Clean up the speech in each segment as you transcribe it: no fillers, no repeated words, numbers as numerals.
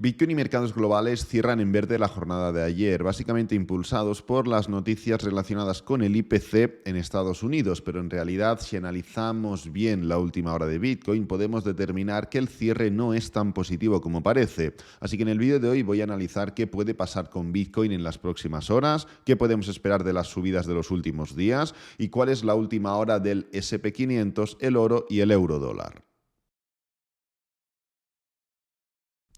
Bitcoin y mercados globales cierran en verde la jornada de ayer, básicamente impulsados por las noticias relacionadas con el IPC en Estados Unidos, pero en realidad si analizamos bien la última hora de Bitcoin podemos determinar que el cierre no es tan positivo como parece. Así que en el vídeo de hoy voy a analizar qué puede pasar con Bitcoin en las próximas horas, qué podemos esperar de las subidas de los últimos días y cuál es la última hora del SP500, el oro y el euro dólar.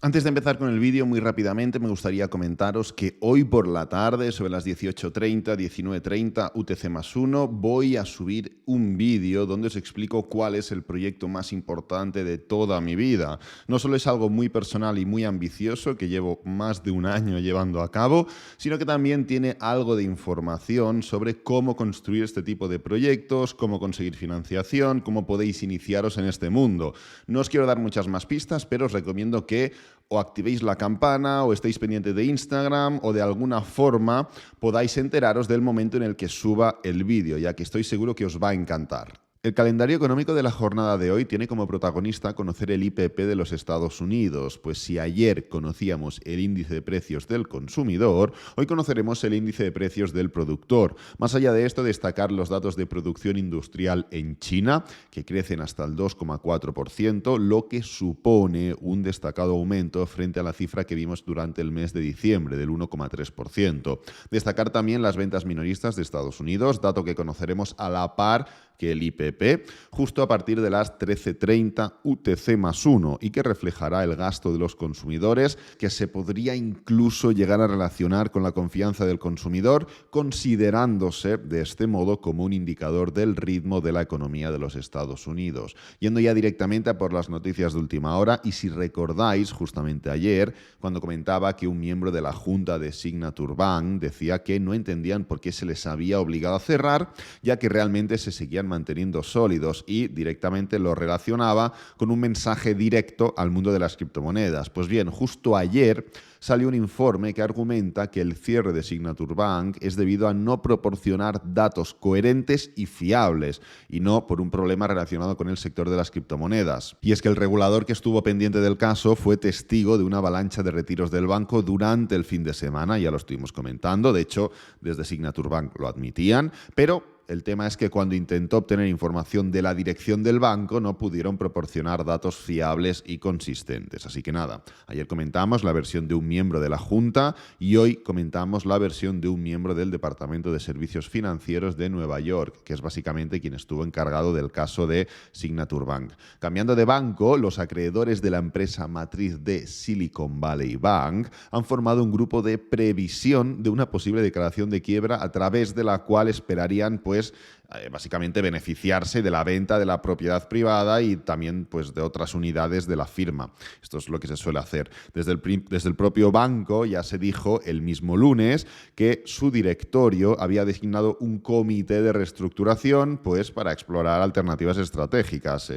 Antes de empezar con el vídeo, muy rápidamente me gustaría comentaros que hoy por la tarde, sobre las 18:30, 19:30 UTC+1, voy a subir un vídeo donde os explico cuál es el proyecto más importante de toda mi vida. No solo es algo muy personal y muy ambicioso que llevo más de un año llevando a cabo, sino que también tiene algo de información sobre cómo construir este tipo de proyectos, cómo conseguir financiación, cómo podéis iniciaros en este mundo. No os quiero dar muchas más pistas, pero os recomiendo que o activéis la campana o estéis pendientes de Instagram o de alguna forma podáis enteraros del momento en el que suba el vídeo, ya que estoy seguro que os va a encantar. El calendario económico de la jornada de hoy tiene como protagonista conocer el IPP de los Estados Unidos, pues si ayer conocíamos el índice de precios del consumidor, hoy conoceremos el índice de precios del productor. Más allá de esto, destacar los datos de producción industrial en China, que crecen hasta el 2,4%, lo que supone un destacado aumento frente a la cifra que vimos durante el mes de diciembre, del 1,3%. Destacar también las ventas minoristas de Estados Unidos, dato que conoceremos a la par que el IPP, justo a partir de las 13:30 UTC+1 y que reflejará el gasto de los consumidores, que se podría incluso llegar a relacionar con la confianza del consumidor, considerándose de este modo como un indicador del ritmo de la economía de los Estados Unidos. Yendo ya directamente a por las noticias de última hora, y si recordáis justamente ayer, cuando comentaba que un miembro de la junta de Signature Bank decía que no entendían por qué se les había obligado a cerrar, ya que realmente se seguían manteniendo sólidos, y directamente lo relacionaba con un mensaje directo al mundo de las criptomonedas. Pues bien, justo ayer salió un informe que argumenta que el cierre de Signature Bank es debido a no proporcionar datos coherentes y fiables, y no por un problema relacionado con el sector de las criptomonedas. Y es que el regulador que estuvo pendiente del caso fue testigo de una avalancha de retiros del banco durante el fin de semana, ya lo estuvimos comentando, de hecho desde Signature Bank lo admitían, pero el tema es que cuando intentó obtener información de la dirección del banco no pudieron proporcionar datos fiables y consistentes. Así que nada, ayer comentamos la versión de un miembro de la Junta y hoy comentamos la versión de un miembro del Departamento de Servicios Financieros de Nueva York, que es básicamente quien estuvo encargado del caso de Signature Bank. Cambiando de banco, los acreedores de la empresa matriz de Silicon Valley Bank han formado un grupo de previsión de una posible declaración de quiebra a través de la cual esperarían básicamente beneficiarse de la venta de la propiedad privada y también pues de otras unidades de la firma. Esto es lo que se suele hacer. Desde el propio banco ya se dijo el mismo lunes que su directorio había designado un comité de reestructuración pues para explorar alternativas estratégicas.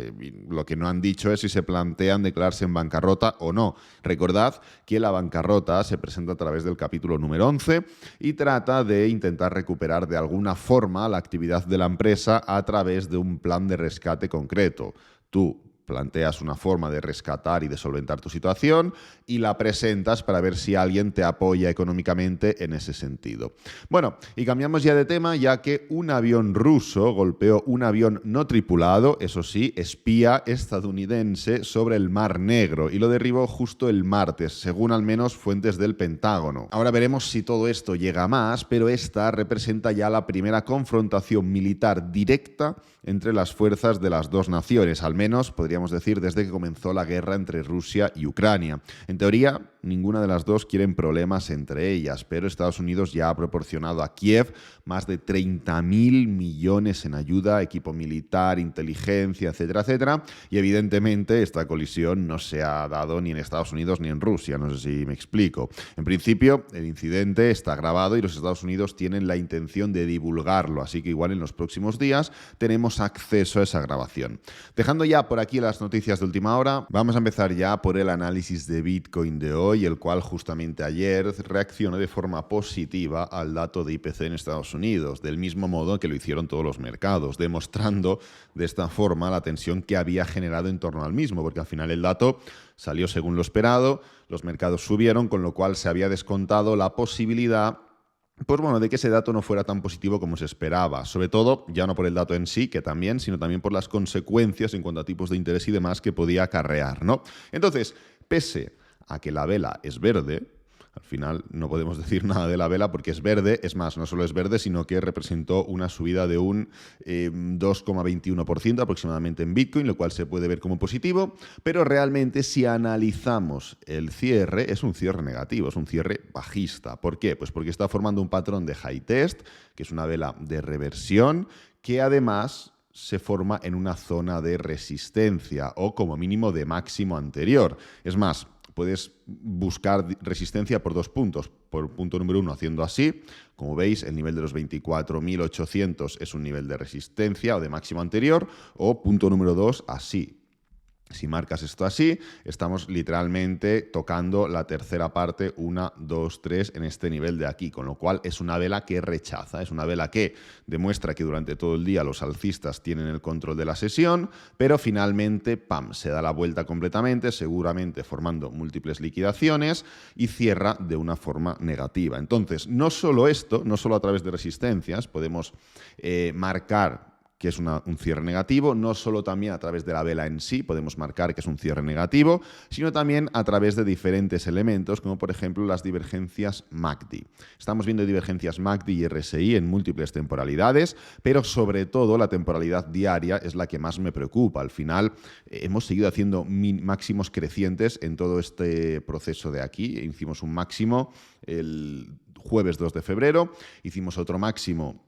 Lo que no han dicho es si se plantean declararse en bancarrota o no. Recordad que la bancarrota se presenta a través del capítulo número 11 y trata de intentar recuperar de alguna forma la actividad de la empresa a través de un plan de rescate concreto. Tú planteas una forma de rescatar y de solventar tu situación y la presentas para ver si alguien te apoya económicamente en ese sentido. Bueno, y cambiamos ya de tema, ya que un avión ruso golpeó un avión no tripulado, eso sí, espía estadounidense sobre el Mar Negro, y lo derribó justo el martes, según al menos fuentes del Pentágono. Ahora veremos si todo esto llega a más, pero esta representa ya la primera confrontación militar directa entre las fuerzas de las dos naciones, al menos podríamos decir desde que comenzó la guerra entre Rusia y Ucrania. En teoría, ninguna de las dos quieren problemas entre ellas, pero Estados Unidos ya ha proporcionado a Kiev más de 30.000 millones en ayuda, equipo militar, inteligencia, etcétera, etcétera, y evidentemente esta colisión no se ha dado ni en Estados Unidos ni en Rusia, no sé si me explico. En principio, el incidente está grabado y los Estados Unidos tienen la intención de divulgarlo, así que igual en los próximos días tenemos acceso a esa grabación. Dejando ya por aquí las noticias de última hora, vamos a empezar ya por el análisis de Bitcoin de hoy. mercado y el cual justamente ayer reaccionó de forma positiva al dato de IPC en Estados Unidos, del mismo modo que lo hicieron todos los mercados, demostrando de esta forma la tensión que había generado en torno al mismo, porque al final el dato salió según lo esperado, los mercados subieron, con lo cual se había descontado la posibilidad de que ese dato no fuera tan positivo como se esperaba, sobre todo ya no por el dato en sí, que también, sino también por las consecuencias en cuanto a tipos de interés y demás que podía acarrear, ¿no? Entonces, pese a que la vela es verde, al final no podemos decir nada de la vela porque es verde, es más, no solo es verde, sino que representó una subida de un 2,21% aproximadamente en Bitcoin, lo cual se puede ver como positivo, pero realmente si analizamos el cierre, es un cierre negativo, es un cierre bajista. ¿Por qué? Pues porque está formando un patrón de high test, que es una vela de reversión, que además se forma en una zona de resistencia o como mínimo de máximo anterior. Es más, puedes buscar resistencia por 2 puntos. Por punto número 1 haciendo así. Como veis, el nivel de los 24.800 es un nivel de resistencia o de máximo anterior. O punto número 2 así. Si marcas esto así, estamos literalmente tocando la tercera parte, 1, 2, 3, en este nivel de aquí, con lo cual es una vela que rechaza, es una vela que demuestra que durante todo el día los alcistas tienen el control de la sesión, pero finalmente, ¡pam!, se da la vuelta completamente, seguramente formando múltiples liquidaciones y cierra de una forma negativa. Entonces, no solo esto, no solo a través de resistencias, podemos marcar que es un cierre negativo, no solo también a través de la vela en sí podemos marcar que es un cierre negativo, sino también a través de diferentes elementos, como por ejemplo las divergencias MACD. Estamos viendo divergencias MACD y RSI en múltiples temporalidades, pero sobre todo la temporalidad diaria es la que más me preocupa. Al final hemos seguido haciendo máximos crecientes en todo este proceso de aquí. Hicimos un máximo el jueves 2 de febrero, hicimos otro máximo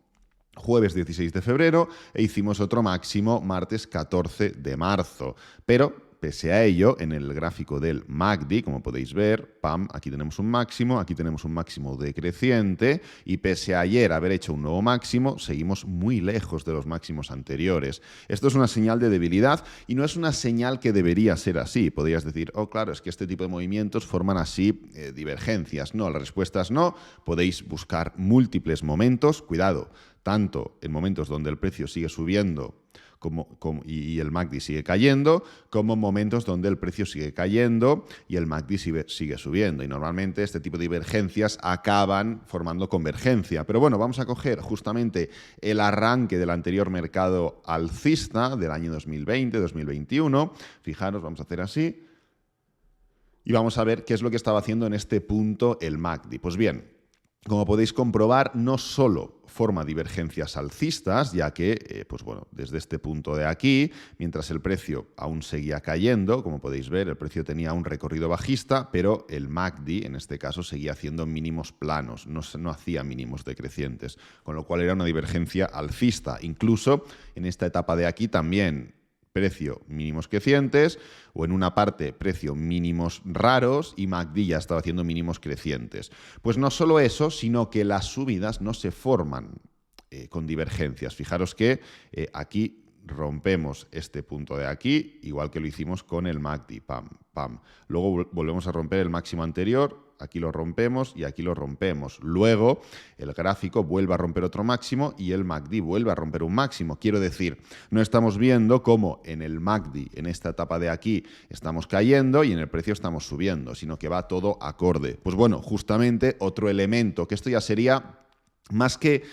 jueves 16 de febrero e hicimos otro máximo martes 14 de marzo. Pero pese a ello, en el gráfico del MACD, como podéis ver, ¡pam!, aquí tenemos un máximo decreciente y pese a ayer haber hecho un nuevo máximo, seguimos muy lejos de los máximos anteriores. Esto es una señal de debilidad y no es una señal que debería ser así. Podrías decir, oh, claro, es que este tipo de movimientos forman así divergencias. No, la respuesta es no. Podéis buscar múltiples momentos. Cuidado, tanto en momentos donde el precio sigue subiendo y el MACD sigue cayendo, como momentos donde el precio sigue cayendo y el MACD sigue subiendo. Y normalmente este tipo de divergencias acaban formando convergencia. Pero bueno, vamos a coger justamente el arranque del anterior mercado alcista del año 2020-2021. Fijaros, vamos a hacer así. Y vamos a ver qué es lo que estaba haciendo en este punto el MACD. Pues bien, como podéis comprobar, no solo forma divergencias alcistas, ya que, desde este punto de aquí, mientras el precio aún seguía cayendo, como podéis ver, el precio tenía un recorrido bajista, pero el MACD, en este caso, seguía haciendo mínimos planos, no hacía mínimos decrecientes, con lo cual era una divergencia alcista. Incluso en esta etapa de aquí también, precio mínimos crecientes, o en una parte precio mínimos raros y MACD ya estaba haciendo mínimos crecientes. Pues no solo eso, sino que las subidas no se forman con divergencias. Fijaros que aquí rompemos este punto de aquí, igual que lo hicimos con el MACD, pam, pam. Luego volvemos a romper el máximo anterior, aquí lo rompemos y aquí lo rompemos. Luego el gráfico vuelve a romper otro máximo y el MACD vuelve a romper un máximo. Quiero decir, no estamos viendo cómo en el MACD, en esta etapa de aquí, estamos cayendo y en el precio estamos subiendo, sino que va todo acorde. Pues bueno, justamente otro elemento, que esto ya sería más que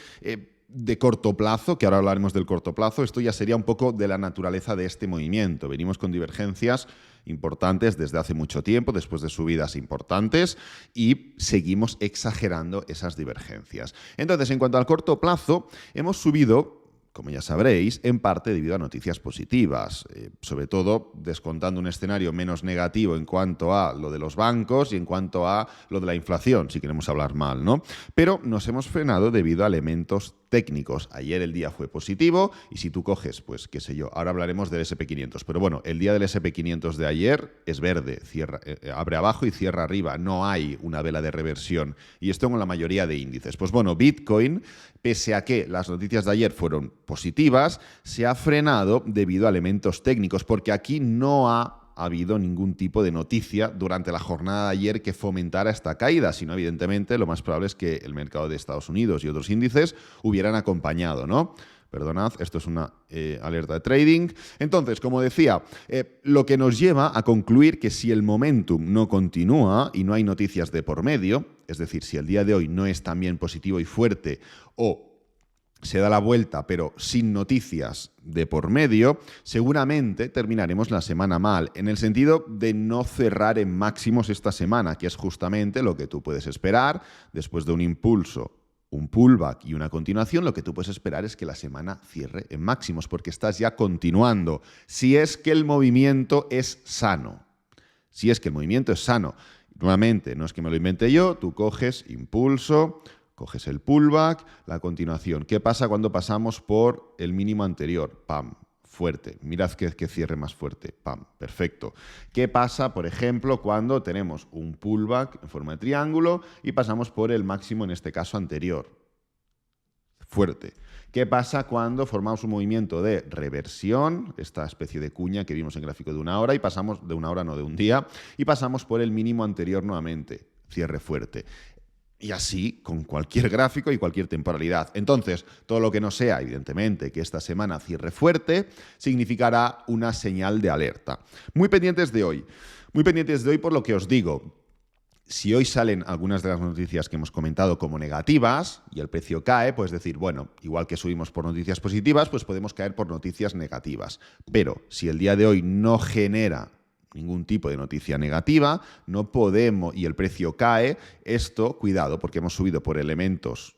de corto plazo, que ahora hablaremos del corto plazo, esto ya sería un poco de la naturaleza de este movimiento. Venimos con divergencias importantes desde hace mucho tiempo, después de subidas importantes, y seguimos exagerando esas divergencias. Entonces, en cuanto al corto plazo, hemos subido, como ya sabréis, en parte debido a noticias positivas, sobre todo descontando un escenario menos negativo en cuanto a lo de los bancos y en cuanto a lo de la inflación, si queremos hablar mal, ¿no? Pero nos hemos frenado debido a elementos técnicos. Ayer el día fue positivo y si tú coges, pues qué sé yo, ahora hablaremos del SP500, pero bueno, el día del SP500 de ayer es verde, abre abajo y cierra arriba, no hay una vela de reversión y esto con la mayoría de índices. Pues bueno, Bitcoin, pese a que las noticias de ayer fueron positivas, se ha frenado debido a elementos técnicos porque aquí no ha ha habido ningún tipo de noticia durante la jornada de ayer que fomentara esta caída, sino evidentemente lo más probable es que el mercado de Estados Unidos y otros índices hubieran acompañado, ¿no? Perdonad, esto es una alerta de trading. Entonces, como decía, lo que nos lleva a concluir que si el momentum no continúa y no hay noticias de por medio, es decir, si el día de hoy no es tan bien positivo y fuerte o se da la vuelta pero sin noticias de por medio, seguramente terminaremos la semana mal, en el sentido de no cerrar en máximos esta semana, que es justamente lo que tú puedes esperar después de un impulso, un pullback y una continuación. Lo que tú puedes esperar es que la semana cierre en máximos, porque estás ya continuando, si es que el movimiento es sano. Si es que el movimiento es sano. Nuevamente, no es que me lo invente yo, tú coges impulso, coges el pullback, la continuación. ¿Qué pasa cuando pasamos por el mínimo anterior? ¡Pam! Fuerte. Mirad que cierre más fuerte. ¡Pam! Perfecto. ¿Qué pasa, por ejemplo, cuando tenemos un pullback en forma de triángulo y pasamos por el máximo, en este caso, anterior? Fuerte. ¿Qué pasa cuando formamos un movimiento de reversión, esta especie de cuña que vimos en gráfico de una hora, y pasamos, de una hora no, de un día, y pasamos por el mínimo anterior nuevamente? Cierre fuerte. Y así con cualquier gráfico y cualquier temporalidad. Entonces, todo lo que no sea, evidentemente, que esta semana cierre fuerte, significará una señal de alerta. Muy pendientes de hoy. Muy pendientes de hoy por lo que os digo. Si hoy salen algunas de las noticias que hemos comentado como negativas y el precio cae, pues decir, bueno, igual que subimos por noticias positivas, pues podemos caer por noticias negativas. Pero si el día de hoy no genera ningún tipo de noticia negativa, no podemos, y el precio cae, esto, cuidado, porque hemos subido por elementos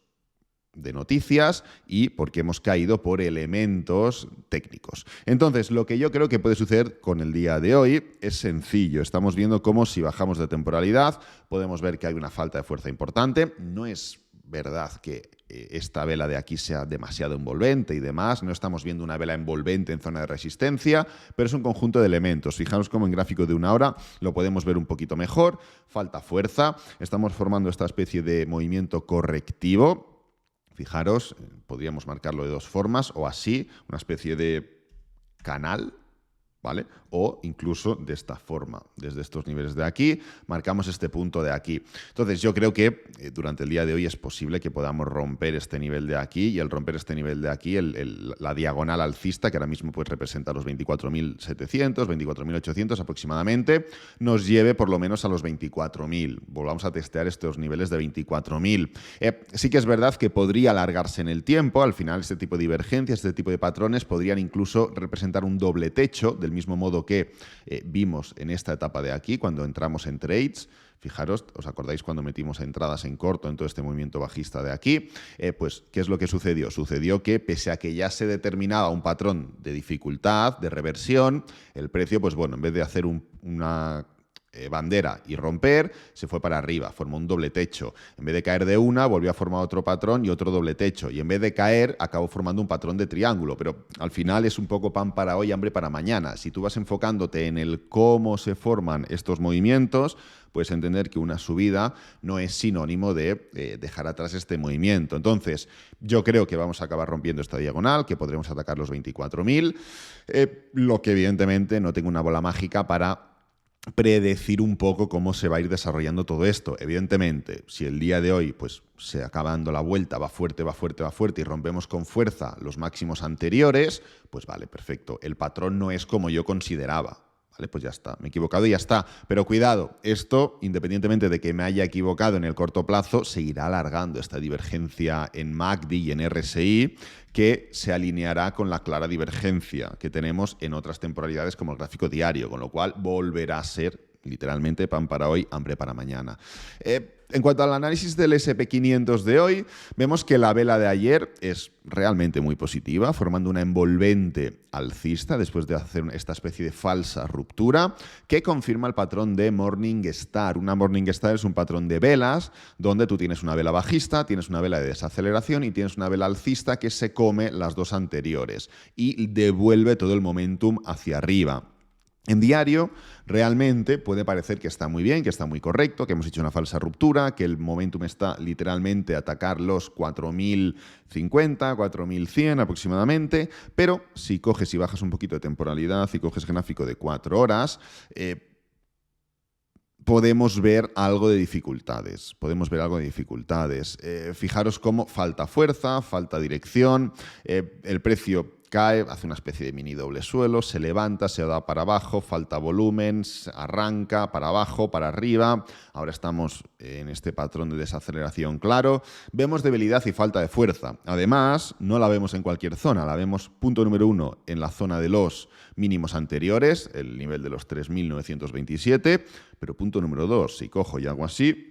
de noticias y porque hemos caído por elementos técnicos. Entonces, lo que yo creo que puede suceder con el día de hoy es sencillo. Estamos viendo cómo si bajamos de temporalidad, podemos ver que hay una falta de fuerza importante. No es verdad que esta vela de aquí sea demasiado envolvente y demás, no estamos viendo una vela envolvente en zona de resistencia, pero es un conjunto de elementos. Fijaros cómo en gráfico de una hora lo podemos ver un poquito mejor, falta fuerza, estamos formando esta especie de movimiento correctivo. Fijaros, podríamos marcarlo de dos formas, o así, una especie de canal, ¿vale? O incluso de esta forma, desde estos niveles de aquí, marcamos este punto de aquí. Entonces yo creo que durante el día de hoy es posible que podamos romper este nivel de aquí, y el romper este nivel de aquí, la diagonal alcista, que ahora mismo pues representa los 24.700, 24.800 aproximadamente, nos lleve por lo menos a los 24.000. Volvamos a testear estos niveles de 24.000. Sí que es verdad que podría alargarse en el tiempo. Al final este tipo de divergencias, este tipo de patrones podrían incluso representar un doble techo, del mismo modo que vimos en esta etapa de aquí cuando entramos en trades. Fijaros, ¿os acordáis cuando metimos entradas en corto en todo este movimiento bajista de aquí? Pues, ¿qué es lo que sucedió? Sucedió que, pese a que ya se determinaba un patrón de dificultad, de reversión, el precio, pues bueno, en vez de hacer una bandera y romper, se fue para arriba, formó un doble techo. En vez de caer de una, volvió a formar otro patrón y otro doble techo. Y en vez de caer, acabó formando un patrón de triángulo. Pero al final es un poco pan para hoy, hambre para mañana. Si tú vas enfocándote en el cómo se forman estos movimientos, puedes entender que una subida no es sinónimo de dejar atrás este movimiento. Entonces, yo creo que vamos a acabar rompiendo esta diagonal, que podremos atacar los 24.000, lo que evidentemente no tengo una bola mágica para predecir un poco cómo se va a ir desarrollando todo esto. Evidentemente, si el día de hoy pues se acaba dando la vuelta, va fuerte, va fuerte, va fuerte y rompemos con fuerza los máximos anteriores, pues vale, perfecto. El patrón no es como yo consideraba. Vale, pues ya está, me he equivocado y ya está. Pero cuidado, esto, independientemente de que me haya equivocado en el corto plazo, seguirá alargando esta divergencia en MACD y en RSI, que se alineará con la clara divergencia que tenemos en otras temporalidades como el gráfico diario, con lo cual volverá a ser literalmente pan para hoy, hambre para mañana. En cuanto al análisis del SP500 de hoy, vemos que la vela de ayer es realmente muy positiva, formando una envolvente alcista después de hacer esta especie de falsa ruptura que confirma el patrón de Morningstar. Una Morningstar es un patrón de velas donde tú tienes una vela bajista, tienes una vela de desaceleración y tienes una vela alcista que se come las dos anteriores y devuelve todo el momentum hacia arriba. En diario, realmente puede parecer que está muy bien, que está muy correcto, que hemos hecho una falsa ruptura, que el momentum está literalmente a atacar los 4050, 4100 aproximadamente, pero si coges y bajas un poquito de temporalidad y coges gráfico de 4 horas, podemos ver algo de dificultades. Fijaros cómo falta fuerza, falta dirección, el precio cae, hace una especie de mini doble suelo, se levanta, se da para abajo, falta volumen, arranca para abajo, para arriba. Ahora estamos en este patrón de desaceleración claro. Vemos debilidad y falta de fuerza. Además, no la vemos en cualquier zona, la vemos, punto número 1, en la zona de los mínimos anteriores, el nivel de los 3.927, pero punto número 2, si cojo y hago así,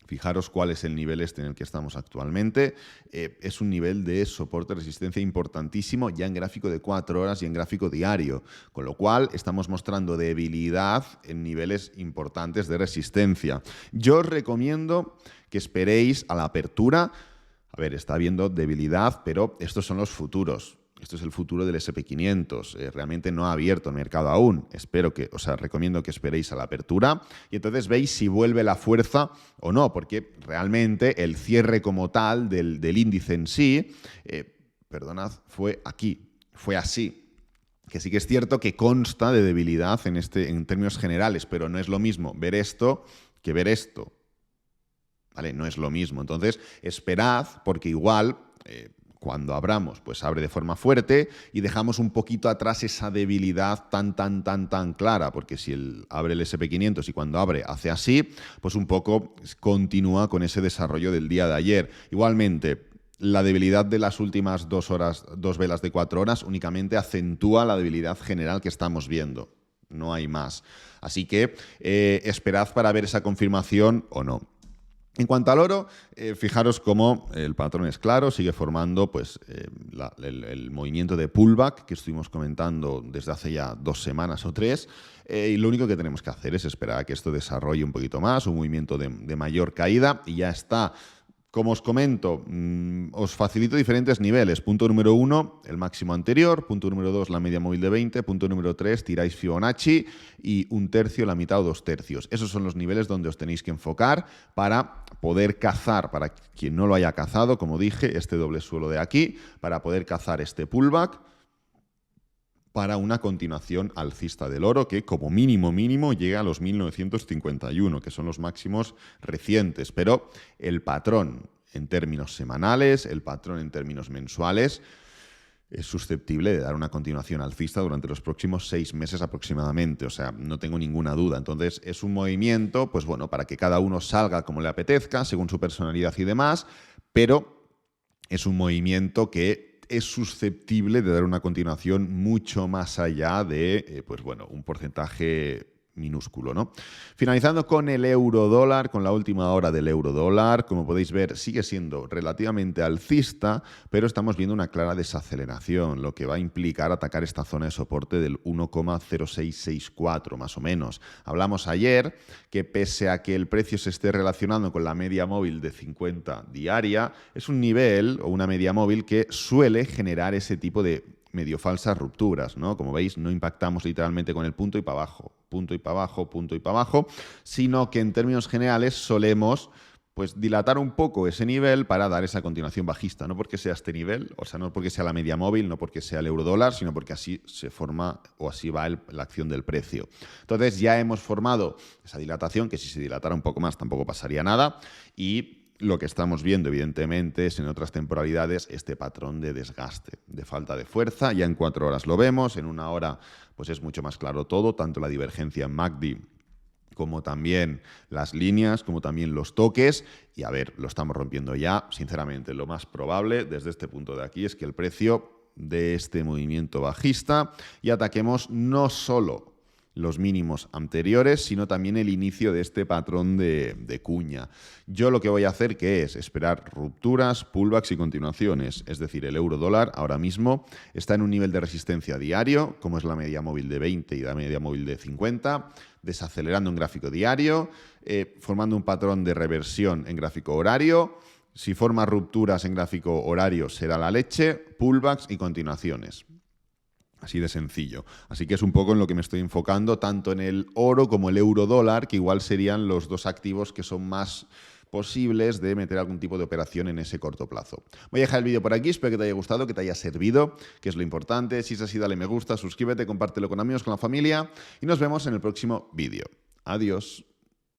fijaros cuál es el nivel en el que estamos actualmente. Es un nivel de soporte-resistencia importantísimo ya en gráfico de 4 horas y en gráfico diario, con lo cual estamos mostrando debilidad en niveles importantes de resistencia. Yo os recomiendo que esperéis a la apertura. A ver, está habiendo debilidad, pero estos son los futuros. Esto es el futuro del SP500. Realmente no ha abierto el mercado aún. Recomiendo que esperéis a la apertura y entonces veis si vuelve la fuerza o no, porque realmente el cierre como tal del índice en sí, fue aquí, fue así. Que sí que es cierto que consta de debilidad en términos generales, pero no es lo mismo ver esto que ver esto. ¿Vale? No es lo mismo. Entonces, esperad, porque igual cuando abramos, pues abre de forma fuerte y dejamos un poquito atrás esa debilidad tan clara, porque si abre el SP500 y cuando abre hace así, pues un poco continúa con ese desarrollo del día de ayer. Igualmente, la debilidad de las últimas 2 velas de 4 horas únicamente acentúa la debilidad general que estamos viendo. No hay más. Así que esperad para ver esa confirmación o no. En cuanto al oro, fijaros cómo el patrón es claro, sigue formando pues, el movimiento de pullback que estuvimos comentando desde hace ya 2 semanas o 3, y lo único que tenemos que hacer es esperar a que esto desarrolle un poquito más, un movimiento de mayor caída, y ya está. Como os comento, os facilito diferentes niveles. Punto número 1, el máximo anterior. Punto número 2, la media móvil de 20. Punto número 3, tiráis Fibonacci. Y 1/3, la mitad o 2/3. Esos son los niveles donde os tenéis que enfocar para poder cazar, para quien no lo haya cazado, como dije, este doble suelo de aquí, para poder cazar este pullback, para una continuación alcista del oro que como mínimo llega a los 1951, que son los máximos recientes. Pero el patrón en términos semanales, el patrón en términos mensuales, es susceptible de dar una continuación alcista durante los próximos 6 meses aproximadamente. O sea, no tengo ninguna duda. Entonces, es un movimiento, pues bueno, para que cada uno salga como le apetezca, según su personalidad y demás, pero es un movimiento que es susceptible de dar una continuación mucho más allá de, un porcentaje minúsculo, ¿no? Finalizando con el euro-dólar, con la última hora del euro-dólar, como podéis ver, sigue siendo relativamente alcista, pero estamos viendo una clara desaceleración, lo que va a implicar atacar esta zona de soporte del 1,0664, más o menos. Hablamos ayer que pese a que el precio se esté relacionando con la media móvil de 50 diaria, es un nivel o una media móvil que suele generar ese tipo de medio falsas rupturas, ¿no? Como veis, no impactamos literalmente con el punto y para abajo, punto y para abajo, punto y para abajo, sino que en términos generales solemos pues dilatar un poco ese nivel para dar esa continuación bajista, no porque sea este nivel, o sea, no porque sea la media móvil, no porque sea el euro-dólar, sino porque así se forma o así va la acción del precio. Entonces ya hemos formado esa dilatación, que si se dilatara un poco más tampoco pasaría nada, y lo que estamos viendo, evidentemente, es en otras temporalidades este patrón de desgaste, de falta de fuerza. Ya en 4 horas lo vemos, en 1 hora pues es mucho más claro todo, tanto la divergencia en MACD como también las líneas, como también los toques. Y a ver, lo estamos rompiendo ya. Sinceramente, lo más probable desde este punto de aquí es que el precio de este movimiento bajista y ataquemos no solo los mínimos anteriores, sino también el inicio de este patrón de cuña. Yo lo que voy a hacer que es esperar rupturas, pullbacks y continuaciones. Es decir, el euro-dólar ahora mismo está en un nivel de resistencia diario, como es la media móvil de 20 y la media móvil de 50, desacelerando en gráfico diario, formando un patrón de reversión en gráfico horario. Si forma rupturas en gráfico horario será la leche, pullbacks y continuaciones. Así de sencillo. Así que es un poco en lo que me estoy enfocando, tanto en el oro como el euro dólar, que igual serían los dos activos que son más posibles de meter algún tipo de operación en ese corto plazo. Voy a dejar el vídeo por aquí, espero que te haya gustado, que te haya servido, que es lo importante. Si es así, dale me gusta, suscríbete, compártelo con amigos, con la familia y nos vemos en el próximo vídeo. Adiós.